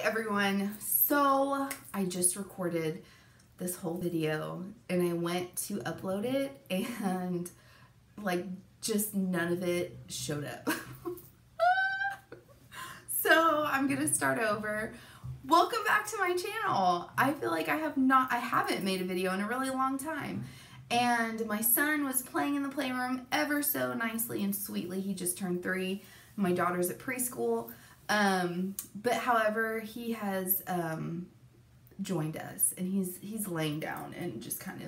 Hi everyone. So I just recorded this whole video and I went to upload it and like just none of it showed up. So I'm gonna start over. Welcome back to my channel. I feel like I haven't made a video in a really long time. And my son was playing in the playroom ever so nicely and sweetly. He just turned 3. My daughter's at preschool. But however, he has joined us and he's laying down and just kind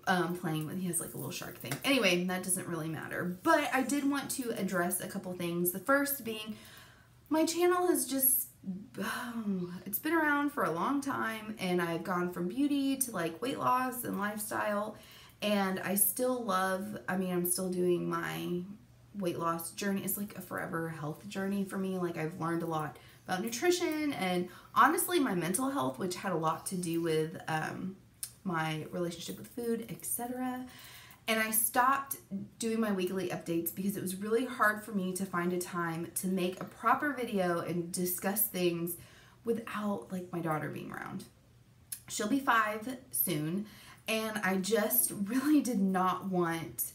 of playing with, he has like a little shark thing. Anyway, that doesn't really matter. But I did want to address a couple things. The first being, my channel has just, it's been around for a long time and I've gone from beauty to like weight loss and lifestyle, and I still love, I'm still doing my weight loss journey. It's like a forever health journey for me. Like, I've learned a lot about nutrition and honestly my mental health, which had a lot to do with my relationship with food, etc. And I stopped doing my weekly updates because it was really hard for me to find a time to make a proper video and discuss things without like my daughter being around. She'll be 5 soon, and I just really did not want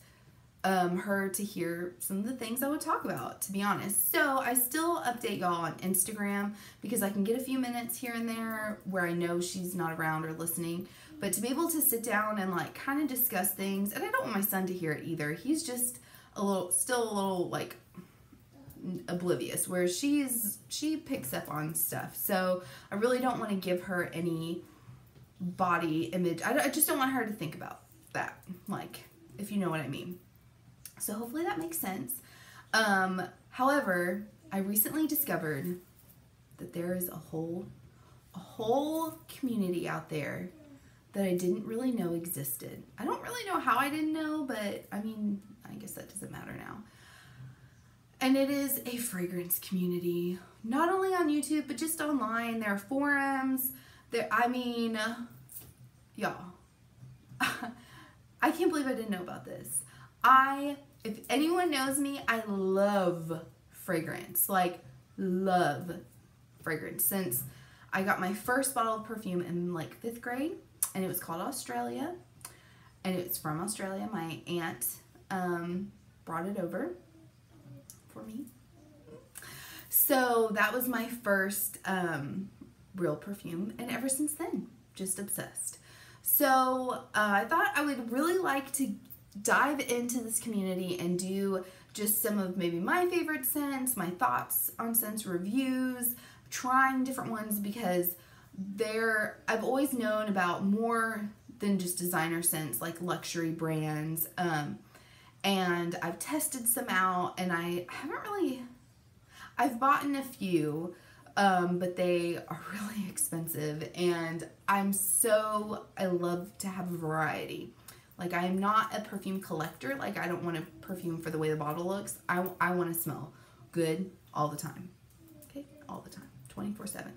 her to hear some of the things I would talk about, to be honest. So I still update y'all on Instagram because I can get a few minutes here and there where I know she's not around or listening. But to be able to sit down and like kind of discuss things, and I don't want my son to hear it either. He's just still a little like oblivious, where she picks up on stuff. So I really don't want to give her any body image. I just don't want her to think about that, like, if you know what I mean. So hopefully that makes sense. However, I recently discovered that there is a whole community out there that I didn't really know existed. I don't really know how I didn't know, but I guess that doesn't matter now. And it is a fragrance community, not only on YouTube, but just online. There are forums. Y'all, I can't believe I didn't know about this. If anyone knows me, I love fragrance, like love fragrance. Since I got my first bottle of perfume in like 5th grade, and it was called Australia, and it's from Australia. My aunt brought it over for me. So that was my first real perfume, and ever since then, just obsessed. So I thought I would really like to dive into this community and do just some of maybe my favorite scents, my thoughts on scents, reviews, trying different ones, because I've always known about more than just designer scents, like luxury brands, and I've tested some out, and I've bought in a few, but they are really expensive, and I love to have a variety. Like, I am not a perfume collector. Like, I don't want a perfume for the way the bottle looks. I want to smell good all the time. Okay? All the time. 24/7.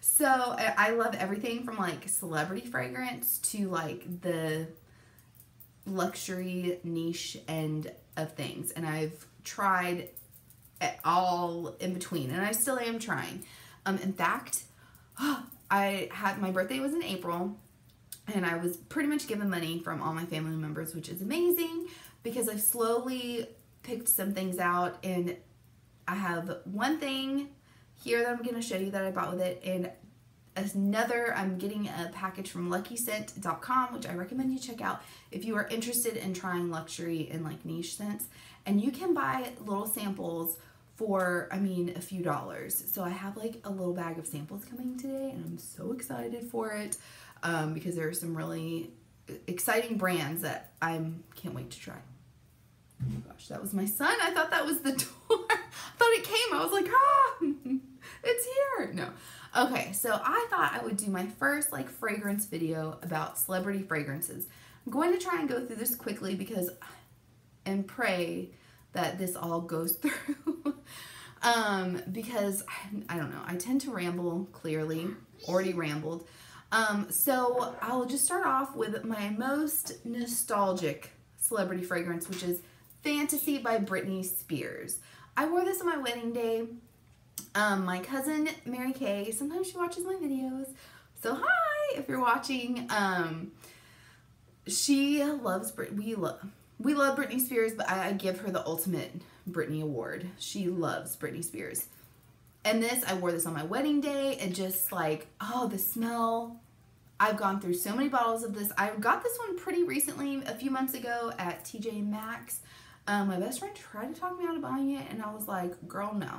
So, I love everything from, like, celebrity fragrance to, like, the luxury niche end of things. And I've tried all in between. And I still am trying. In fact, my birthday was in April. And I was pretty much given money from all my family members, which is amazing because I've slowly picked some things out, and I have one thing here that I'm going to show you that I bought with it, and another, I'm getting a package from LuckyScent.com, which I recommend you check out if you are interested in trying luxury and like niche scents. And you can buy little samples for, a few dollars. So I have like a little bag of samples coming today, and I'm so excited for it. Because there are some really exciting brands that I can't wait to try. Oh my gosh, that was my son. I thought that was the door. I thought it came. I was like, it's here. No. Okay, so I thought I would do my first like fragrance video about celebrity fragrances. I'm going to try and go through this quickly and pray that this all goes through. Because I don't know, I tend to ramble, clearly, already rambled. So I'll just start off with my most nostalgic celebrity fragrance, which is Fantasy by Britney Spears. I wore this on my wedding day. My cousin Mary Kay, sometimes she watches my videos, so hi if you're watching. She loves we love Britney Spears, but I give her the ultimate Britney award. She loves Britney Spears. And this, I wore this on my wedding day, and just like, oh, the smell. I've gone through so many bottles of this. I got this one pretty recently, a few months ago at TJ Maxx. My best friend tried to talk me out of buying it, and I was like, girl, no.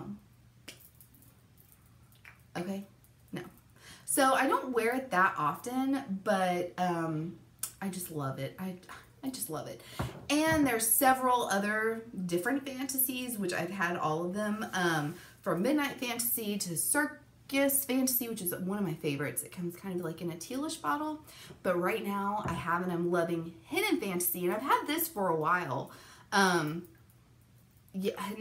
Okay, no. So I don't wear it that often, but I just love it. I just love it. And there's several other different fantasies, which I've had all of them, from Midnight Fantasy to Circus Fantasy, which is one of my favorites. It comes kind of like in a tealish bottle, but right now I have, and I'm loving Hidden Fantasy, and I've had this for a while. Yeah,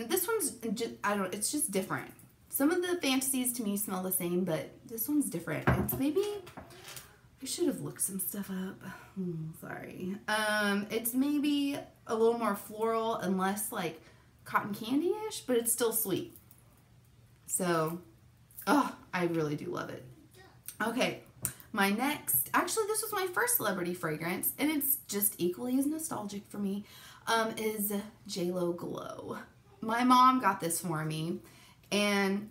this one's just, it's just different. Some of the fantasies to me smell the same, but this one's different. It's maybe, I should have looked some stuff up. Sorry. It's maybe a little more floral and less like cotton candy-ish, but it's still sweet. So, oh, I really do love it. Okay, my next, actually this was my first celebrity fragrance, and it's just equally as nostalgic for me, is JLo Glow. My mom got this for me, and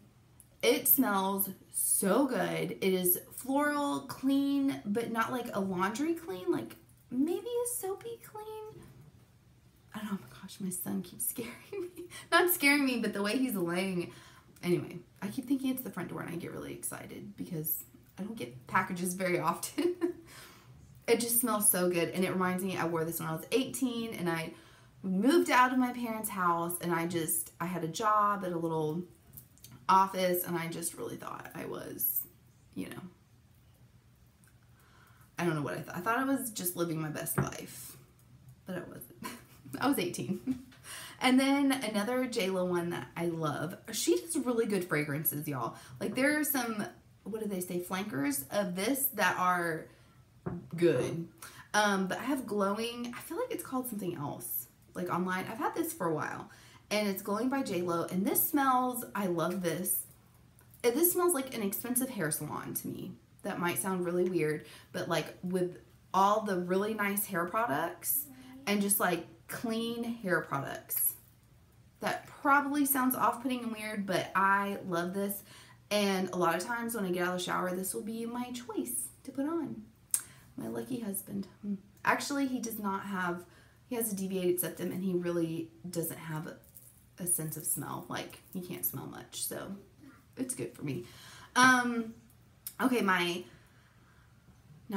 it smells so good. It is floral, clean, but not like a laundry clean, like maybe a soapy clean. I don't know, oh my gosh, my son keeps scaring me. Not scaring me, but the way he's laying. Anyway, I keep thinking it's the front door, and I get really excited because I don't get packages very often. It just smells so good, and it reminds me, I wore this when I was 18, and I moved out of my parents' house, and I had a job at a little office, and I just really thought I was, you know, I don't know what I thought. I thought I was just living my best life, but I wasn't. I was 18. And then another JLo one that I love. She does really good fragrances, y'all. Like, there are some, what do they say, flankers of this that are good. But I have Glowing, I feel like it's called something else, like online. I've had this for a while, and it's Glowing by JLo, and this smells, I love this. This smells like an expensive hair salon to me. That might sound really weird, but like with all the really nice hair products and just like clean hair products. That probably sounds off-putting and weird, but I love this. And a lot of times when I get out of the shower, this will be my choice to put on. My lucky husband. Actually, he does not have, he has a deviated septum, and he really doesn't have a sense of smell. Like, he can't smell much, so it's good for me. Okay, not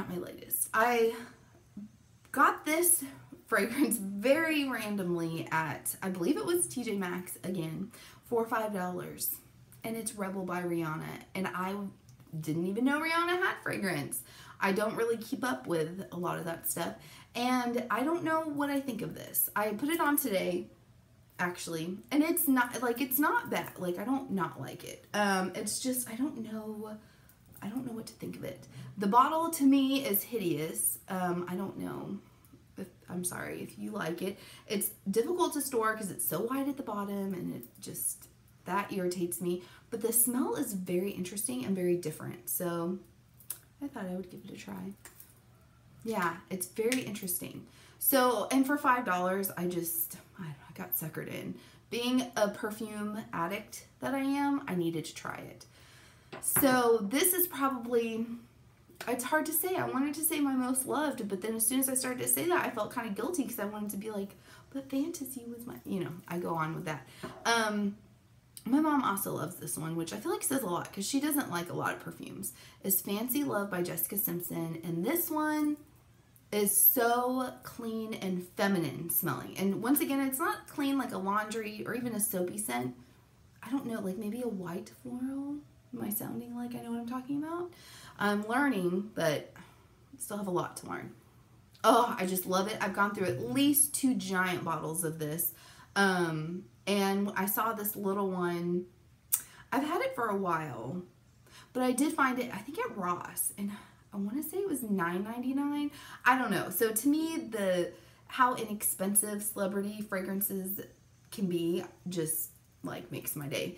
my latest. I got this fragrance very randomly at, I believe it was TJ Maxx again, for $5. And it's Rebel by Rihanna. And I didn't even know Rihanna had fragrance. I don't really keep up with a lot of that stuff. And I don't know what I think of this. I put it on today, actually. And it's not, like, it's not bad. Like, I don't not like it. It's just, I don't know what to think of it. The bottle to me is hideous. I don't know. I'm sorry if you like it. It's difficult to store because it's so wide at the bottom, and it just, that irritates me. But the smell is very interesting and very different. So I thought I would give it a try. Yeah, it's very interesting. So, and for $5, I got suckered in. Being a perfume addict that I am, I needed to try it. So this is probably, it's hard to say. I wanted to say my most loved, but then as soon as I started to say that, I felt kind of guilty because I wanted to be like, but Fantasy was my, you know, I go on with that. My mom also loves this one, which I feel like says a lot because she doesn't like a lot of perfumes. It's Fancy Love by Jessica Simpson, and this one is so clean and feminine smelling. And once again, it's not clean like a laundry or even a soapy scent. I don't know, like maybe a white floral. Am I sounding like I know what I'm talking about? I'm learning, but still have a lot to learn. Oh, I just love it. I've gone through at least 2 giant bottles of this. And I saw this little one. I've had it for a while, but I did find it, I think at Ross, and I want to say it was $9.99. I don't know. So to me, how inexpensive celebrity fragrances can be just like makes my day.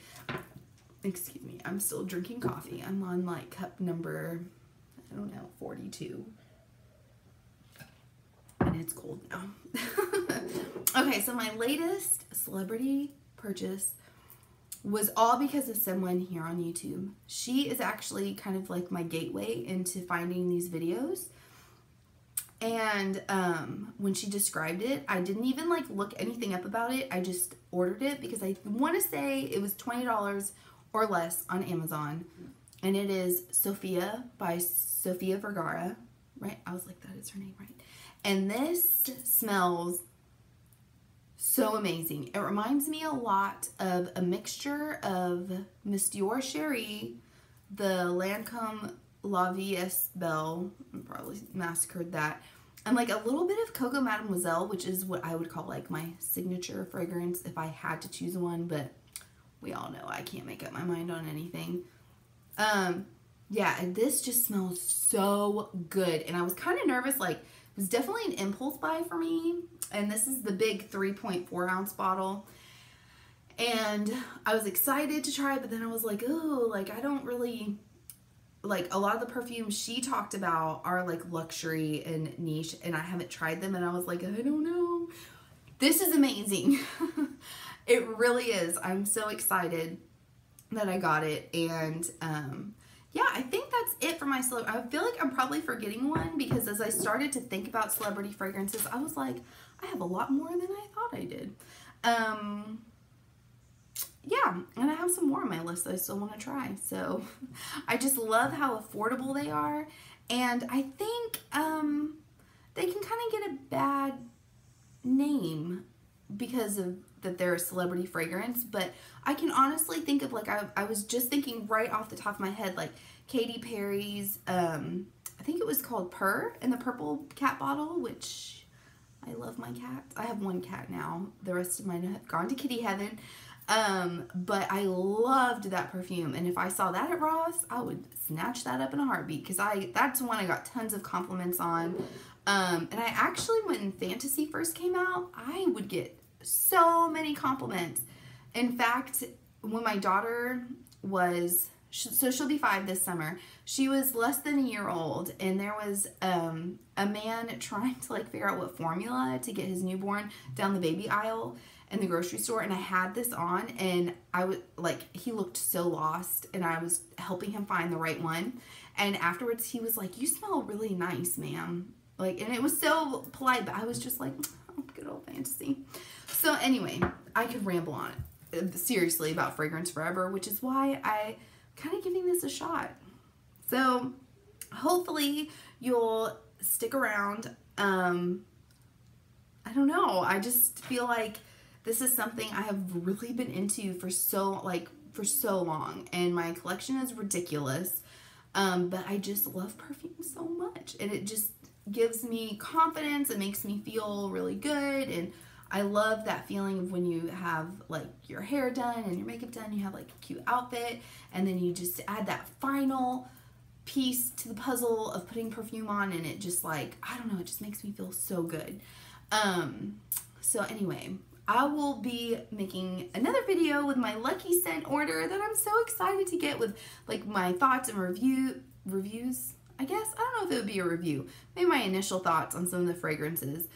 excuse me, I'm still drinking coffee. I'm on like cup number, I don't know, 42. And it's cold now. Okay, so my latest celebrity purchase was all because of someone here on YouTube. She is actually kind of like my gateway into finding these videos. And when she described it, I didn't even like look anything up about it. I just ordered it because I want to say it was $20 or less on Amazon. And it is Sofia by Sofia Vergara, right? I was like, that is her name, right? And this smells so amazing. It reminds me a lot of a mixture of Miss Dior Cherie, the Lancome La Vie Est Belle, I probably massacred that, and like a little bit of Coco Mademoiselle, which is what I would call like my signature fragrance if I had to choose one, but we all know I can't make up my mind on anything. Yeah, and this just smells so good, and I was kind of nervous, like it was definitely an impulse buy for me, and this is the big 3.4 ounce bottle. And I was excited to try it, but then I was like, oh, like I don't really, like a lot of the perfumes she talked about are like luxury and niche, and I haven't tried them, and I was like, I don't know. This is amazing. It really is. I'm so excited that I got it, and yeah, I think that's it for my celebrity. I feel like I'm probably forgetting one because as I started to think about celebrity fragrances, I was like, I have a lot more than I thought I did. Yeah, and I have some more on my list that I still want to try. So I just love how affordable they are, and I think they can kind of get a bad name because of that they're a celebrity fragrance, but I can honestly think of like, I was just thinking right off the top of my head, like Katy Perry's, I think it was called Purr in the purple cat bottle, which I love my cats. I have one cat now. The rest of mine have gone to kitty heaven. But I loved that perfume, and if I saw that at Ross, I would snatch that up in a heartbeat because that's one I got tons of compliments on. And I actually, when Fantasy first came out, I would get so many compliments. In fact, when my daughter was, so she'll be 5 this summer, she was less than a year old, and there was a man trying to like figure out what formula to get his newborn down the baby aisle in the grocery store, and I had this on, and I was like, he looked so lost, and I was helping him find the right one, and afterwards he was like, you smell really nice, ma'am. Like, and it was so polite, but I was just like, oh, good old Fantasy. So anyway, I could ramble on seriously about fragrance forever, which is why I kind of giving this a shot. So hopefully you'll stick around. I don't know. I just feel like this is something I have really been into for so long, and my collection is ridiculous. But I just love perfume so much, and it just gives me confidence. It makes me feel really good, and I love that feeling of when you have like your hair done and your makeup done, you have like a cute outfit, and then you just add that final piece to the puzzle of putting perfume on, and it just like, I don't know, it just makes me feel so good. So anyway, I will be making another video with my lucky scent order that I'm so excited to get, with like my thoughts and reviews, I guess. I don't know if it would be a review. Maybe my initial thoughts on some of the fragrances.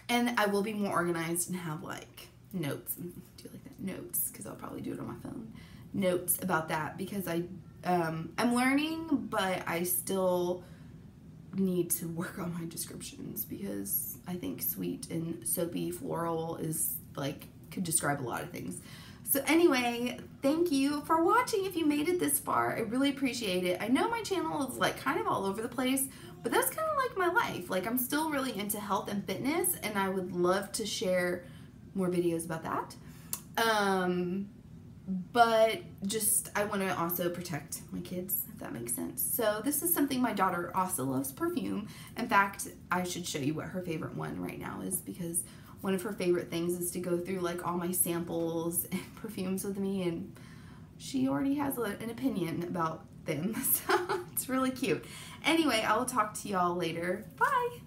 And I will be more organized and have like notes. Do you like that? Notes, because I'll probably do it on my phone. Notes about that, because I'm learning, but I still need to work on my descriptions, because I think sweet and soapy floral is like, could describe a lot of things. So anyway, thank you for watching. If you made it this far, I really appreciate it. I know my channel is like kind of all over the place, but that's kind of like my life. Like, I'm still really into health and fitness, and I would love to share more videos about that. But just, I want to also protect my kids, if that makes sense. So this is something, my daughter also loves perfume. In fact, I should show you what her favorite one right now is, because one of her favorite things is to go through like all my samples and perfumes with me, and she already has an opinion about them. So it's really cute. Anyway, I will talk to y'all later. Bye!